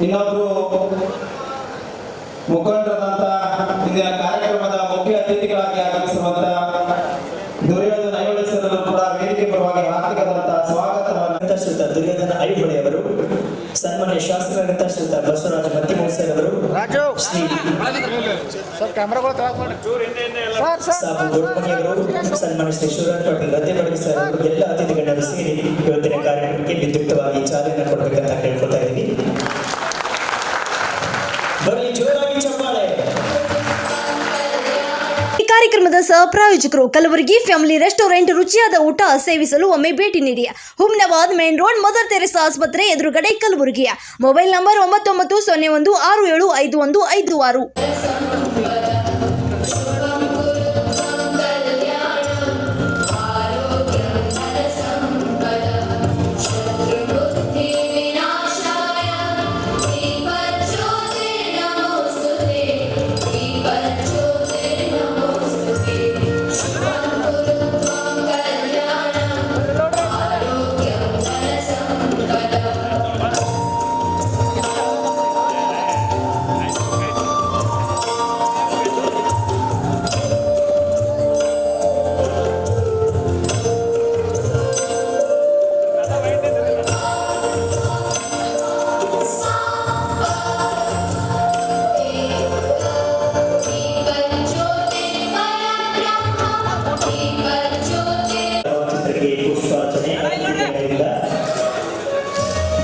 ಇನ್ನೊಬ್ಬರು ಮುಖಂಡರಾದಂಥ ಇಂದಿನ ಕಾರ್ಯಕ್ರಮದ ಮುಖ್ಯ ಅತಿಥಿಗಳಾಗಿ ಆಗಮಿಸಿರುವಂತಹ ದುರ್ಯೋಧನ ಐಹೊಳೆ ಸರ್ ಕೂಡ ವೇದಿಕೆ ಪರವಾಗಿ ಹಾರ್ದಿಕವಾದಂತಹ ಸ್ವಾಗತವನ್ನು ಶ್ರೀಯುತ ದುರ್ಯೋಧನ ಐಹೊಳೆ ಅವರು, ಸನ್ಮಾನ್ಯ ಶಾಸಕರಾದಂಥ ಶ್ರೀಯುತ ಬಸವರಾಜ ಮತ್ತಿಮೂಸರ್ ಅವರು, ಶ್ರೀ ಸಾಬು ಗೋಡ್ಮಣಿ ಅವರು, ಸನ್ಮಾನ್ಯ ಶ್ರೀ ಶಿವರಾಜ್ ಪಾಟೀಲ್ ಗದ್ದೆಬಡಗಿ ಸರ್ ಅವರು, ಎಲ್ಲ ಅತಿಥಿಗಣ್ಯರು ಸೇರಿ ಇವತ್ತಿನ ಕಾರ್ಯಕ್ರಮಕ್ಕೆ ವಿದ್ಯುಕ್ತವಾಗಿ ಚಾಲನೆ ಕೊಡಬೇಕಂತ ಕೇಳ್ಕೊತಾ ಇದ್ದೀವಿ. ಬರಲಿ ಜೋರಾಗಿ ಚಪ್ಪಾಳೆ. ಕಾರ್ಯಕ್ರಮದ ಸಹ ಪ್ರಾಯೋಜಕರು ಕಲಬುರಗಿ ಫ್ಯಾಮಿಲಿ ರೆಸ್ಟೋರೆಂಟ್. ರುಚಿಯಾದ ಊಟ ಸೇವಿಸಲು ಒಮ್ಮೆ ಭೇಟಿ ನೀಡಿ. Humnabad main road, Mother Teresa ಆಸ್ಪತ್ರೆ ಎದುರುಗಡೆ, ಕಲಬುರಗಿ. Mobile number 9901615156.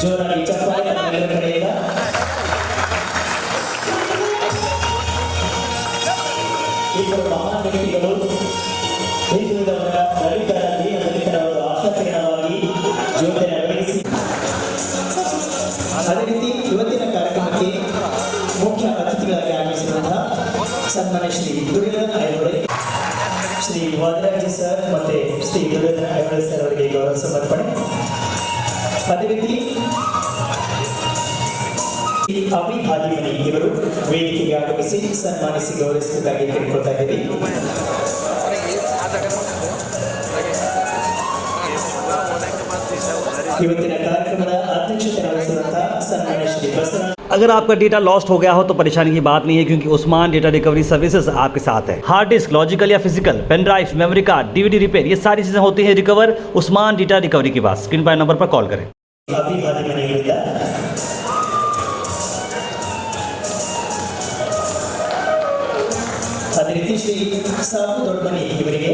ಜೋರಾಗಿ ಚಪ್ಪಾಳೆ ಎಲ್ಲ ಕಡೆಯಿಂದ. ಇಬ್ಬರು ಮಹಾನ್ ವ್ಯಕ್ತಿಗಳು ಹಿಂದುಳಿದವರ ದಲಿತರ ದಲಿತರವರ ಆಶಾಕಿರಣವಾಗಿ ಜೀವನ ನಿರ್ವಹಿಸಿ. ಅದೇ ರೀತಿ ಇವತ್ತಿನ ಕಾರ್ಯಕ್ರಮಕ್ಕೆ ಮುಖ್ಯ ಅತಿಥಿಗಳಾಗಿ ಆಗಮಿಸಿರುವಂತಹ ಸನ್ಮಾನ್ಯ ಶ್ರೀ ದುರ್ಯೋಧನ ಐಹೊಳೆ, ಶ್ರೀ ವಾದರಾಜ ಸರ್ ಮತ್ತೆ ಶ್ರೀ ದುರ್ಯೋಧನ ಐಹೊಳೆ ಸರ್ ಅವರಿಗೆ ಗೌರವ ಸಮರ್ಪಣೆ. ಅದೇ ರೀತಿ ಅಭಿ ಹಾದಿಮನಿ ಇವರು ವೇದಿಕೆಗೆ ಆಗಮಿಸಿ ಸನ್ಮಾನಿಸಿ ಗೌರವಿಸಬೇಕಾಗಿ ಕೇಳಿಕೊಳ್ತಾ ಇದ್ದೀವಿ. ಇವತ್ತಿನ ಕಾರ್ಯಕ್ರಮದ ಅಧ್ಯಕ್ಷತೆ ವಹಿಸಿರುವಂತಹ ಸನ್ಮಾನ್ಯ ಶ್ರೀ ಬಸವರಾಜ. अगर आपका डेटा लॉस्ट हो गया हो तो परेशानी की बात नहीं है, क्योंकि उस्मान डेटा रिकवरी सर्विसेज आपके साथ है। हार्ड डिस्क, लॉजिकल या physical, pen drive, memory card, DVD repair, ये सारी चीजें होती हैं रिकवर उस्मान डेटा रिकवरी के पास। स्क्रीन पर नंबर पर कॉल करें। ಅದೇ ರೀತಿ ಶ್ರೀ ಸಾಬು ದೊಡ್ಡಮನಿ ಇವರಿಗೆ